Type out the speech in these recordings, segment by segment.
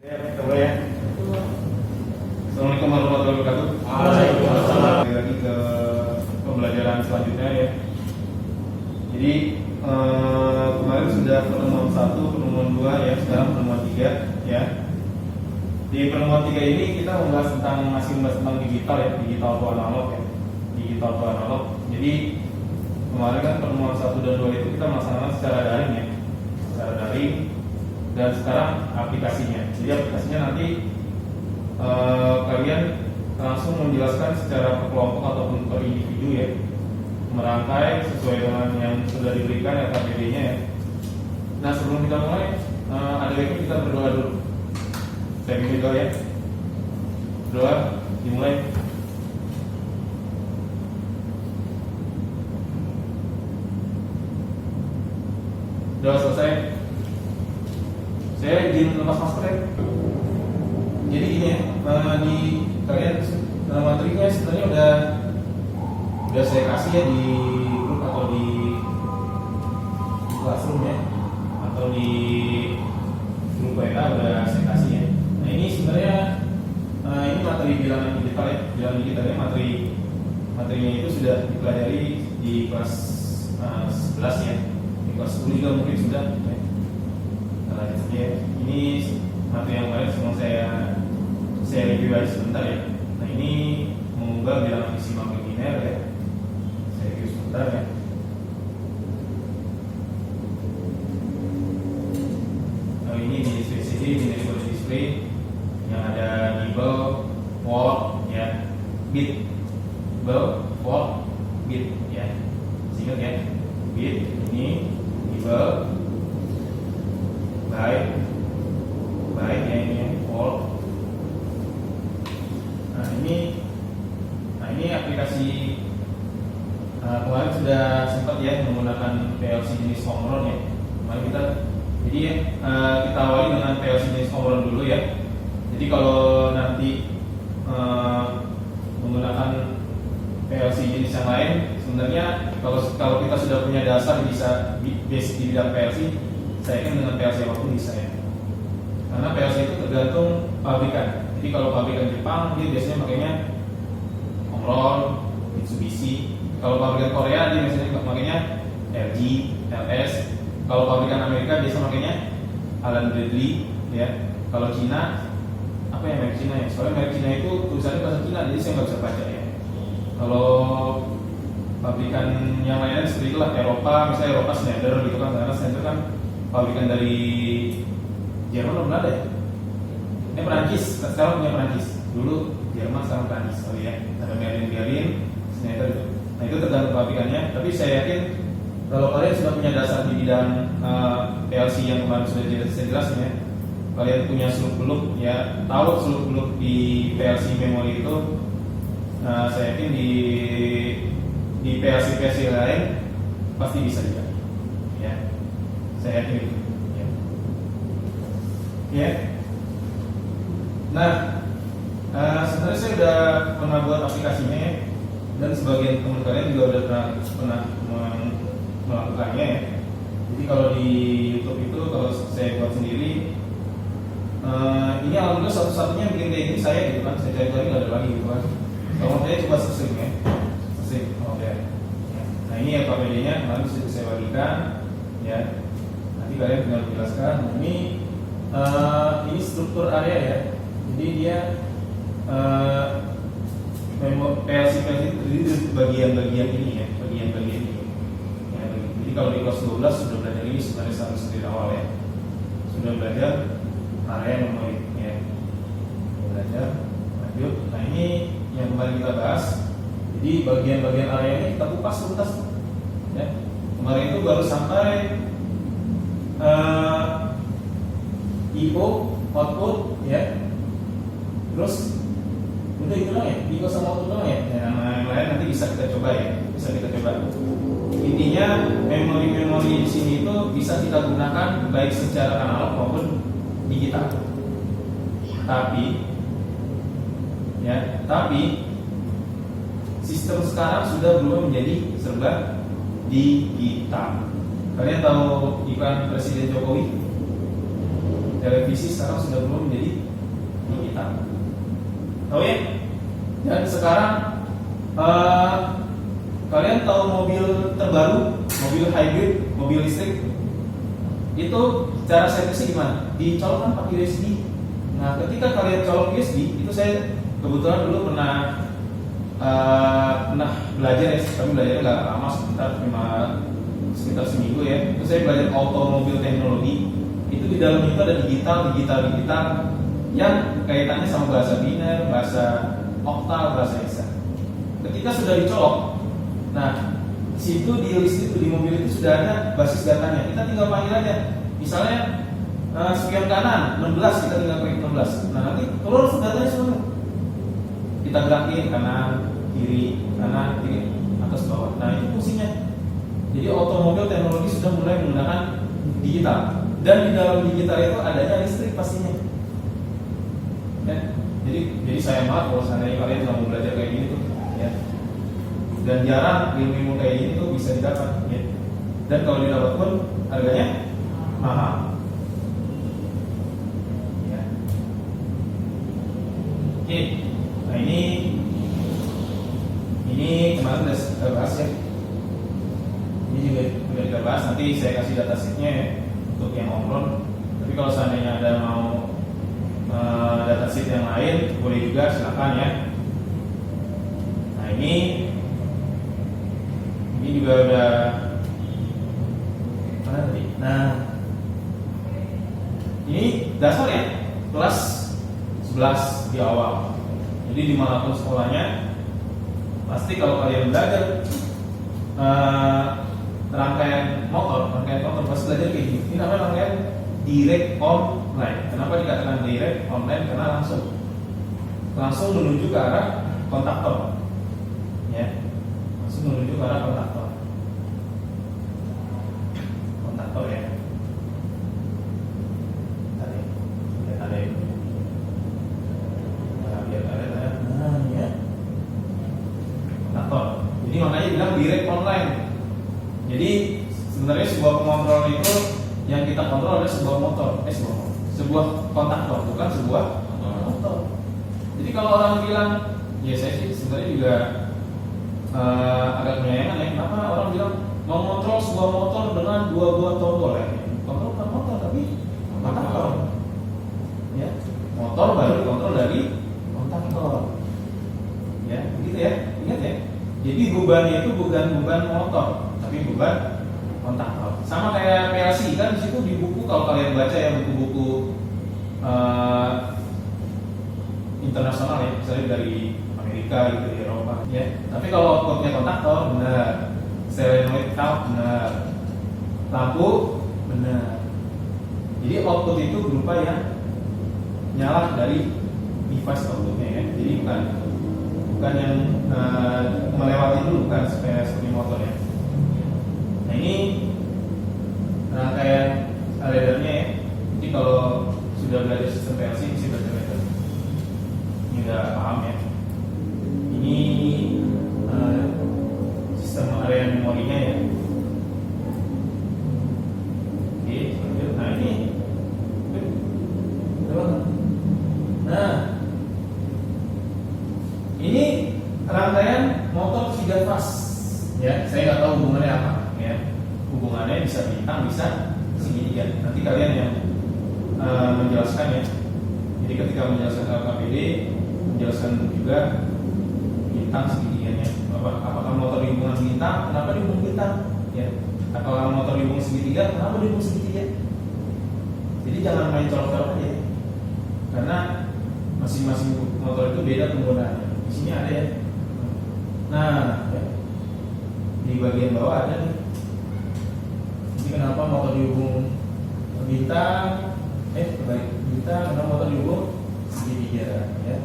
Ya, coba ya. Assalamualaikum warahmatullahi wabarakatuh. Waalaikumsalam. Kembali lagi ke pembelajaran selanjutnya ya. Jadi kemarin sudah pertemuan 1, pertemuan 2 ya, sekarang pertemuan 3 ya. Di pertemuan 3 ini kita membahas masih membahas tentang digital ya, digital atau analog ya. Digital atau analog. Jadi kemarin kan pertemuan 1 dan 2 itu kita melaksanakan secara daring ya. Secara daring. Dan sekarang aplikasinya. Jadi aplikasinya nanti kalian langsung menjelaskan secara per kelompok ataupun per individu ya, merangkai sesuai dengan yang sudah diberikan RKPD-nya ya. Nah sebelum kita mulai, ada baiknya kita berdoa dulu. Saya bikin doa ya. Doa dimulai. Doa selesai. Saya izin lepas masker ya. Jadi ini ya, di kalian materinya sebenarnya udah saya kasih ya di grup atau di classroom ya, atau di grup WA udah saya kasih ya. Nah ini sebenarnya ini materi bilangan digital ya, bilangan digitalnya materinya itu sudah dipelajari di kelas 11 ya, di kelas 10 juga mungkin sudah ya. Ini materi yang lain semua saya review aja sebentar ya. Nah ini mengubah bilangan maksimal biner ya. Saya review sebentar ya. Nah ini di sini ini display yang ada nibble, word ya, bit, nibble, word, bit ya. Ingat ya, bit ini nibble, baik ya ini all. Nah ini aplikasi kemarin sudah sempat ya menggunakan PLC jenis home run ya. Kemarin kita awali dengan PLC jenis home run dulu ya. Jadi kalau nanti menggunakan PLC jenis yang lain, sebenarnya kalau kita sudah punya dasar bisa basic di bidang PLC, saya yakin dengan PLC apapun bisa ya. Karena PLC itu tergantung pabrikan. Jadi kalau pabrikan Jepang dia biasanya makanya Omron, Mitsubishi. Kalau pabrikan Korea dia biasanya makanya LG, LS. Kalau pabrikan Amerika biasa makanya Allen Bradley ya. Kalau Cina apa ya merek Cina ya? Soalnya merek Cina itu tulisannya bahasa Cina jadi saya nggak bisa baca ya. Kalau pabrikan yang lainnya seperti itulah Eropa, misalnya Eropa Schneider gitu kan, karena Schneider kan pabrikan dari Jerman belum ada ya? Ini Perancis, sekarang punya Perancis. Dulu Jerman, sekarang Perancis. Oh iya, ada Merlin, Schneider itu. Nah itu tergantung pabrikannya. Tapi saya yakin kalau kalian sudah punya dasar di bidang PLC yang kemarin sudah saya jelasin ya, kalian punya seluk-beluk ya, tahu seluk-beluk di PLC memori itu, saya yakin di PLC lain pasti bisa juga. Ya, saya yakin itu. Ya. Nah, sebenarnya saya udah pernah buat aplikasinya ya, dan sebagian teman kalian juga udah pernah melakukannya ya. Jadi kalau di YouTube itu kalau saya buat sendiri, ini alhamdulillah satu-satunya bikin kayak ini saya gitu kan. Saya cari-cari nggak ada lagi gitu kan. Kalau saya coba searching ya, searching. Oke. Nah ini RKPD-nya kemarin sudah saya bagikan ya. Nanti kalian tinggal menjelaskan. Ini struktur area ya. Jadi dia PLC itu terdiri dari bagian-bagian ini ya, bagian-bagian ini. Ya, jadi kalau di kelas 12 sudah belajar ini sebenarnya sama seperti awal ya. Sudah belajar area memori ya. Belajar lanjut. Nah ini yang kemarin kita bahas. Jadi bagian-bagian area ini kita kupas tuntas ya. Kemarin itu baru sampai IO, output ya, terus udah itu lah ya, IO sama output lah ya. Yang lain nanti bisa kita coba ya, bisa kita coba. Intinya memori-memori di sini itu bisa kita gunakan baik secara analog maupun digital. Tapi sistem sekarang sudah berubah menjadi serba digital. Kalian tahu iklan Presiden Jokowi? televisi sekarang sudah berubah menjadi digital. Tahu ya? Dan sekarang kalian tahu mobil terbaru, mobil hybrid, mobil listrik, itu cara servisnya gimana? Dicolokkan pakai USB. Nah, ketika kalian colok USB, itu saya kebetulan dulu pernah belajar ya, tapi belajarnya nggak lama, sekitar seminggu ya. Itu saya belajar automobil teknologi. Itu di dalam itu ada digital yang kaitannya sama bahasa biner, bahasa oktal, bahasa hexa. Ketika sudah dicolok, nah situ di list itu, di mobil itu sudah ada basis datanya. Kita tinggal panggil aja. Misalnya sekian kanan 16, kita tinggal klik 16. Nah nanti keluar datanya semua. Kita gerakin kanan, kiri, atas bawah. Nah itu fungsinya. Jadi automobil teknologi sudah mulai menggunakan digital. Dan di dalam digital itu adanya listrik pastinya. Ya. Jadi saya maaf kalau seandainya kalian tidak mau belajar kayak gini tuh, ya. Dan jarang ilmu kayak gini tuh bisa didapat, ya. Dan kalau didapat pun harganya mahal. Ya. Oke, nah ini kemarin sudah kita bahas ya. Ini juga sudah kita bahas. Nanti saya kasih data sheetnya ya untuk yang omron. Tapi kalau seandainya ada mau data sheet yang lain boleh juga, silakan ya. Nah ini juga udah mana tadi? Nah ini dasar ya, kelas 11 di awal. Jadi dimanapun sekolahnya, pasti kalau kalian belajar rangkaian motor pasti belajar kayak gini. Ini namanya rangkaian direct online. Kenapa dikatakan direct online? Karena langsung menuju ke arah kontaktor, ya, langsung menuju ke arah kontaktor ya. Tadi lihat ada ini. Nah, ya, kontaktor. Jadi makanya bilang direct online. Jadi sebenarnya sebuah pengontrol itu yang kita kontrol adalah sebuah kontaktor, bukan sebuah motor. Jadi kalau orang bilang, ya saya sih sebenarnya juga agak menyayangkan ya. Kenapa orang bilang mengontrol sebuah motor dengan dua buah tombol ya? Kontrol bukan motor tapi kontaktor. Ya, motor baru dikontrol dari kontaktor. Ya, begitu ya. Ingat ya. Jadi bebannya itu bukan beban motor, tapi beban kontaktor. Sama kayak PLC kan, di situ di buku kalau kalian baca ya, buku-buku internasional ya, misalnya dari Amerika gitu, di Eropa ya. Tapi kalau outputnya kontaktor benar, solenoid valve benar, lampu benar. Jadi output itu berupa yang nyala dari device outputnya ya. Jadi bukan yang melewati dulu, bukan seperti motor ya. Nah ini rangkaian radarnya ya. Jadi kalau sudah belajar sistem PLC bisa belajar radar. Ini udah paham ya. Ini sistem area memorinya ya. Oke, lanjut. Nah ini, nah ini rangkaian motor 3 fase. Ya, saya nggak tahu hubungannya apa. Ya, hubungannya bisa bintang, bisa segitiga. Nanti kalian yang menjelaskan ya. Jadi ketika menjelaskan LKPD, menjelaskan juga bintang segitiganya. Apakah motor dihubungkan bintang? Kenapa dihubung bintang? Ya. Apakah motor dihubung segitiga? Kenapa dihubung segitiga? Jadi jangan main colok-colok aja. Karena masing-masing motor itu beda penggunaannya. Di sini ada ya. Nah, ya. Di bagian bawah ada nih. Jadi kenapa motor dihubung bintang? Bintang, kenapa motor dihubung segitiga? Ya.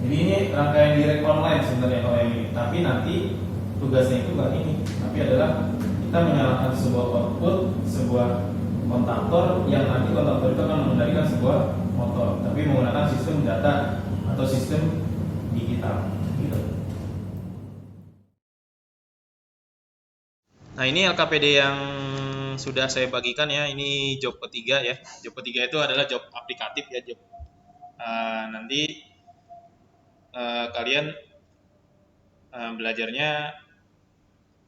Jadi ini rangkaian direct online sebenarnya kalau ini. Tapi nanti tugasnya itu bukan ini, tapi adalah kita menyalakan sebuah output, sebuah kontaktor yang nanti kontaktor itu akan mengendalikan sebuah motor, tapi menggunakan sistem data atau sistem digital. Gitu. Nah ini LKPD yang sudah saya bagikan ya, ini job ketiga ya. Job ketiga itu adalah job aplikatif ya, job nanti kalian belajarnya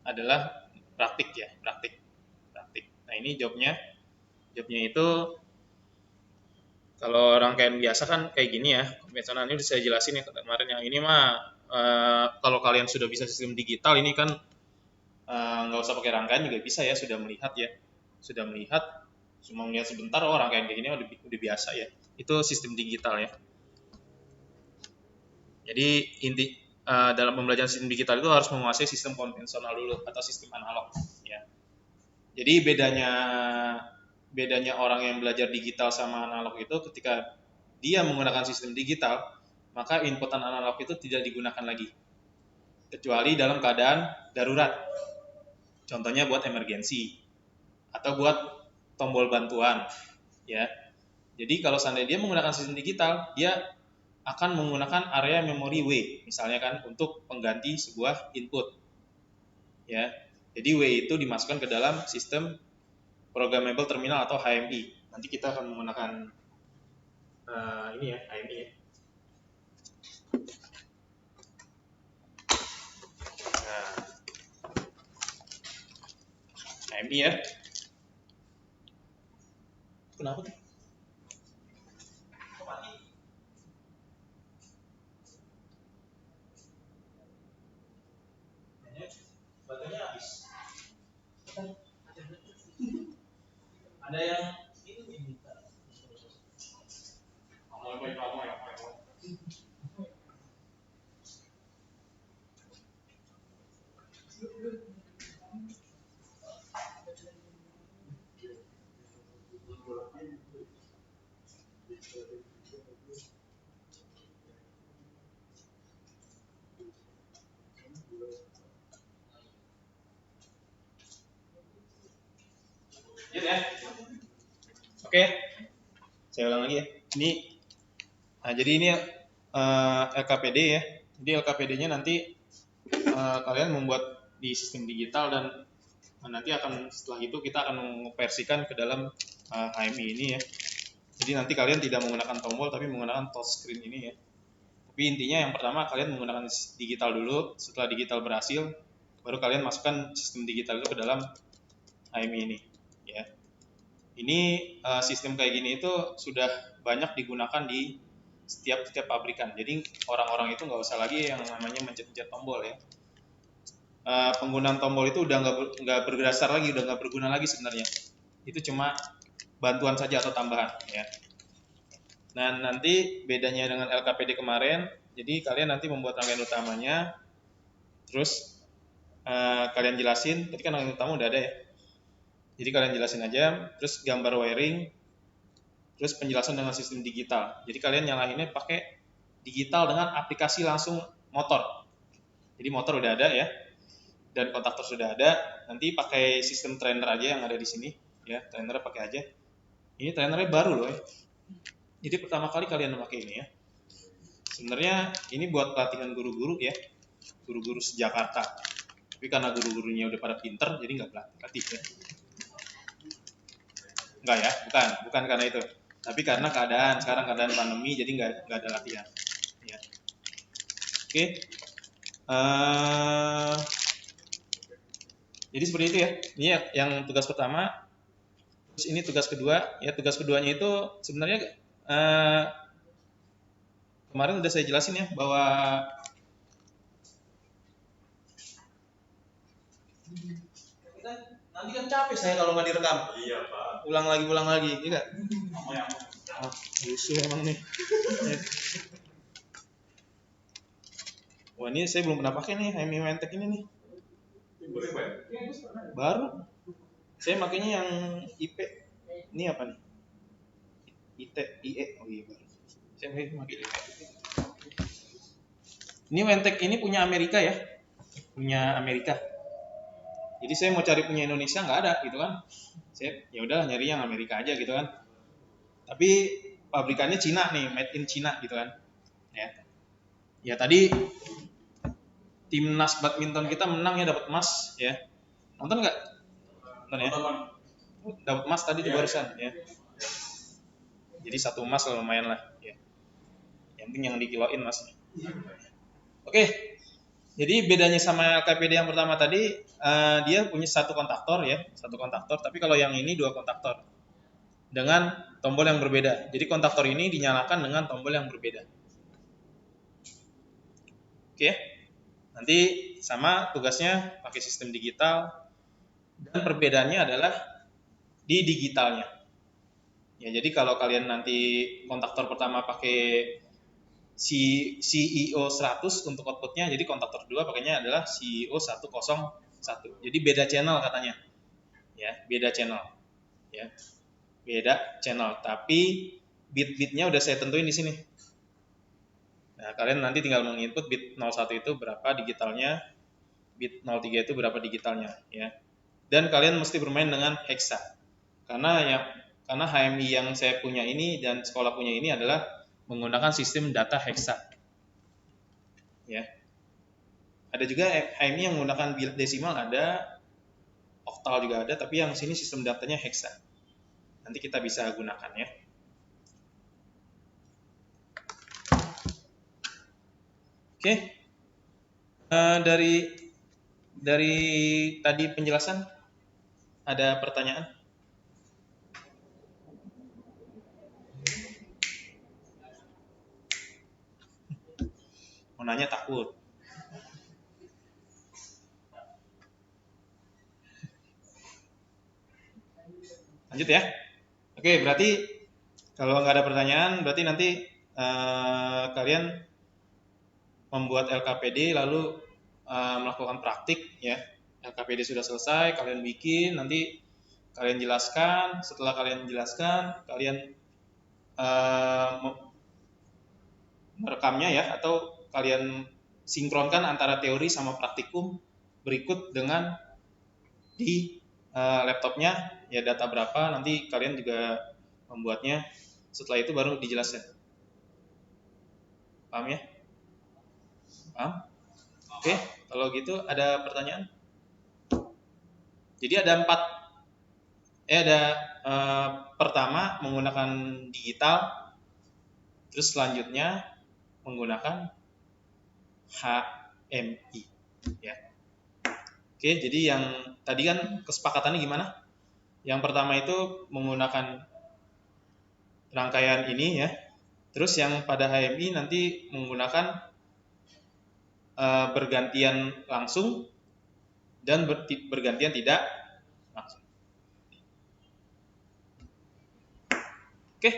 adalah praktik ya, praktik. Nah ini jobnya itu kalau rangkaian biasa kan kayak gini ya, konvensional. Ini udah saya jelasin ya kemarin. Yang ini mah kalau kalian sudah bisa sistem digital ini kan nggak usah pakai rangkaian juga bisa ya, sudah melihat ya, cuma melihat sebentar, oh rangkaian kayak gini udah biasa ya. Itu sistem digital ya. Jadi inti dalam pembelajaran sistem digital itu harus menguasai sistem konvensional dulu atau sistem analog ya. Jadi bedanya orang yang belajar digital sama analog itu, ketika dia menggunakan sistem digital, maka inputan analog itu tidak digunakan lagi kecuali dalam keadaan darurat. Contohnya buat emergensi atau buat tombol bantuan ya. Jadi kalau seandainya dia menggunakan sistem digital, dia akan menggunakan area memori W misalnya kan untuk pengganti sebuah input ya. Jadi W itu dimasukkan ke dalam sistem programmable terminal atau HMI. Nanti kita akan menggunakan ini ya, HMI ya. Nah, HMI ya. Kenapa tuh? Baterainya habis. Ada yang itu diminta. Kamu ya. Ya. Oke. Saya ulang lagi ya. Jadi ini LKPD ya. Jadi LKPD-nya nanti kalian membuat di sistem digital, dan nanti setelah itu kita akan mengonversikan ke dalam HMI ini ya. Jadi nanti kalian tidak menggunakan tombol tapi menggunakan touchscreen ini ya. Tapi intinya yang pertama kalian menggunakan digital dulu. Setelah digital berhasil, baru kalian masukkan sistem digital itu ke dalam HMI ini ya. Ini sistem kayak gini itu sudah banyak digunakan di setiap pabrikan. Jadi orang-orang itu nggak usah lagi yang namanya mencet-mencet tombol ya. Penggunaan tombol itu udah nggak berdasar lagi, udah nggak berguna lagi sebenarnya. Itu cuma bantuan saja atau tambahan ya. Nah nanti bedanya dengan LKPD kemarin, jadi kalian nanti membuat rangkaian utamanya, terus kalian jelasin. Tadi kan rangkaian utama udah ada ya. Jadi kalian jelasin aja, terus gambar wiring, terus penjelasan dengan sistem digital. Jadi kalian nyalainnya pakai digital dengan aplikasi langsung motor. Jadi motor udah ada ya, dan kontaktor sudah ada. Nanti pakai sistem trainer aja yang ada di sini ya, trainernya pakai aja. Ini trainernya baru loh ya. Jadi pertama kali kalian pakai ini ya. Sebenarnya ini buat pelatihan guru-guru ya, guru-guru se-Jakarta. Tapi karena guru-gurunya udah pada pinter, jadi nggak pelatih ya. Enggak ya, bukan karena itu. Tapi karena sekarang keadaan pandemi, jadi nggak ada latihan. Ya. Oke. Jadi seperti itu ya. Ini yang tugas pertama. Terus ini tugas kedua. Ya, tugas keduanya itu sebenarnya kemarin udah saya jelasin ya, bahwa nanti kan capek saya kalau nggak direkam. Iya Pak. Ulang lagi, iya nggak? Lusuh emang nih. Wah ini saya belum pernah pakai nih HMI Mentek ini nih. Baru. Saya makanya yang IP. Ini apa nih? IE. Oh iya baru. Saya pakai IP. Ini Mentek ini punya Amerika ya. Punya Amerika. Jadi saya mau cari punya Indonesia nggak ada gitu kan. Saya ya udah nyari yang Amerika aja gitu kan. Tapi pabrikannya Cina nih, made in Cina gitu kan. Ya tadi timnas badminton kita menang ya, dapat emas ya. Nonton nggak? Nonton ya. dapat emas tadi di barusan ya. Jadi 1 emas lumayan lah ya. Yang penting yang dikiloin emasnya. Oke. Jadi bedanya sama LKPD yang pertama tadi, dia punya satu kontaktor ya, satu kontaktor. Tapi kalau yang ini 2 kontaktor dengan tombol yang berbeda. Jadi kontaktor ini dinyalakan dengan tombol yang berbeda. Oke. Nanti sama tugasnya pakai sistem digital dan perbedaannya adalah di digitalnya. Ya, jadi kalau kalian nanti kontaktor pertama pakai CEO 100 untuk outputnya, jadi kontaktor kedua pakainya adalah CEO 101. Jadi beda channel katanya. Ya, beda channel. Ya. Beda channel, tapi bit-bitnya udah saya tentuin di sini. Nah, kalian nanti tinggal menginput bit 01 itu berapa digitalnya, bit 03 itu berapa digitalnya, ya. Dan kalian mesti bermain dengan hexa. Karena HMI yang saya punya ini dan sekolah punya ini adalah menggunakan sistem data hexa. Ya. Ada juga HMI yang menggunakan bilet desimal, ada oktal juga ada, tapi yang sini sistem datanya hexa. Nanti kita bisa gunakan ya. Oke. Dari tadi penjelasan ada pertanyaan? Mau nanya takut. Lanjut ya. Oke, berarti kalau nggak ada pertanyaan, berarti nanti kalian membuat LKPD lalu melakukan praktik ya. LKPD sudah selesai, kalian bikin, nanti kalian jelaskan. Setelah kalian jelaskan, kalian merekamnya ya, atau kalian sinkronkan antara teori sama praktikum berikut dengan di laptopnya ya, data berapa, nanti kalian juga membuatnya. Setelah itu baru dijelaskan. Paham ya? Paham? Oke, kalau gitu ada pertanyaan? Jadi ada 4. Ada pertama menggunakan digital, terus selanjutnya menggunakan HMI ya. Oke, jadi yang tadi kan kesepakatannya gimana? Yang pertama itu menggunakan rangkaian ini ya. Terus yang pada HMI nanti menggunakan bergantian langsung dan bergantian tidak langsung. Oke.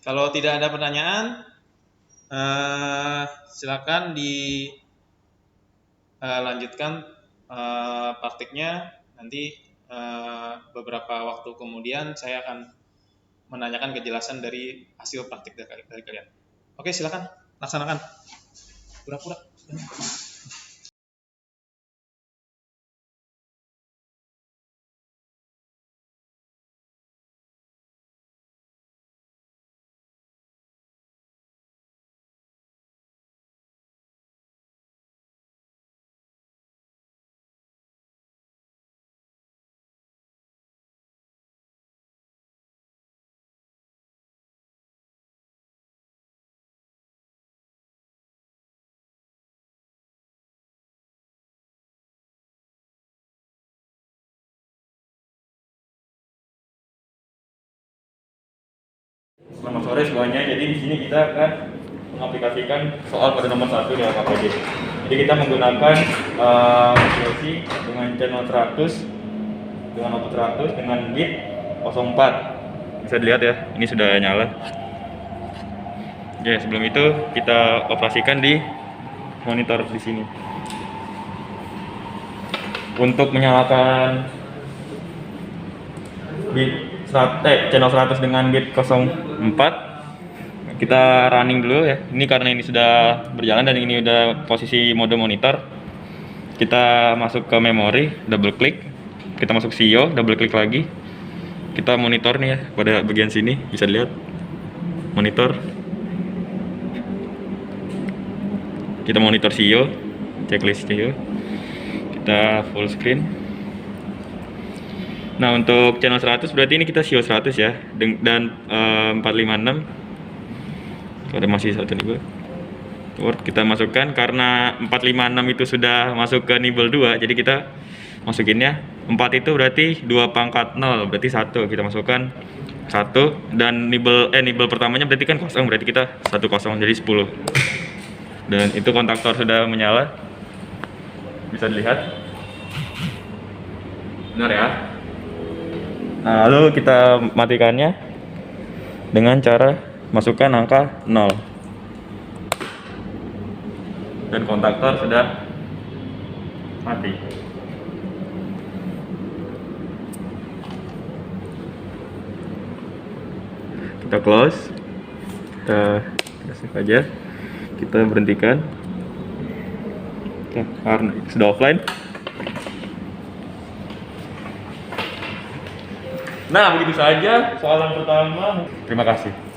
Kalau tidak ada pertanyaan, silakan dilanjutkan praktiknya. Nanti beberapa waktu kemudian saya akan menanyakan kejelasan dari hasil praktik dari kalian. Oke, silakan laksanakan. Pura-pura. Selamat sore semuanya. Jadi di sini kita akan mengaplikasikan soal pada nomor 1 di LKPD. Jadi kita menggunakan PLC dengan channel 100 dengan output 100 dengan bit 04. Bisa dilihat ya, ini sudah nyala. Oke, sebelum itu kita operasikan di monitor di sini. Untuk menyalakan bit channel 100 dengan bit 04, kita running dulu ya. Ini karena ini sudah berjalan dan ini udah posisi mode monitor. Kita masuk ke memori, double klik. Kita masuk CEO, double klik lagi. Kita monitor nih ya, pada bagian sini bisa dilihat monitor. Kita monitor CEO, checklist CEO. Kita full screen. Nah, untuk channel 100 berarti ini kita SIO 100 ya. Dan 456 ada masih satu nibel. Kita masukkan karena 456 itu sudah masuk ke nibel 2, jadi kita masukinnya 4 itu berarti 2 pangkat 0, berarti 1 kita masukkan 1, dan nibel pertamanya berarti kan kosong, berarti kita 1 kosong, jadi 10. Dan itu kontaktor sudah menyala, bisa dilihat benar ya. Nah, lalu kita matikannya dengan cara masukkan angka 0, dan kontaktor sudah mati. Kita close, kita save aja, kita berhentikan. Oke, karena sudah offline. Nah, begitu saja soalan pertama. Terima kasih.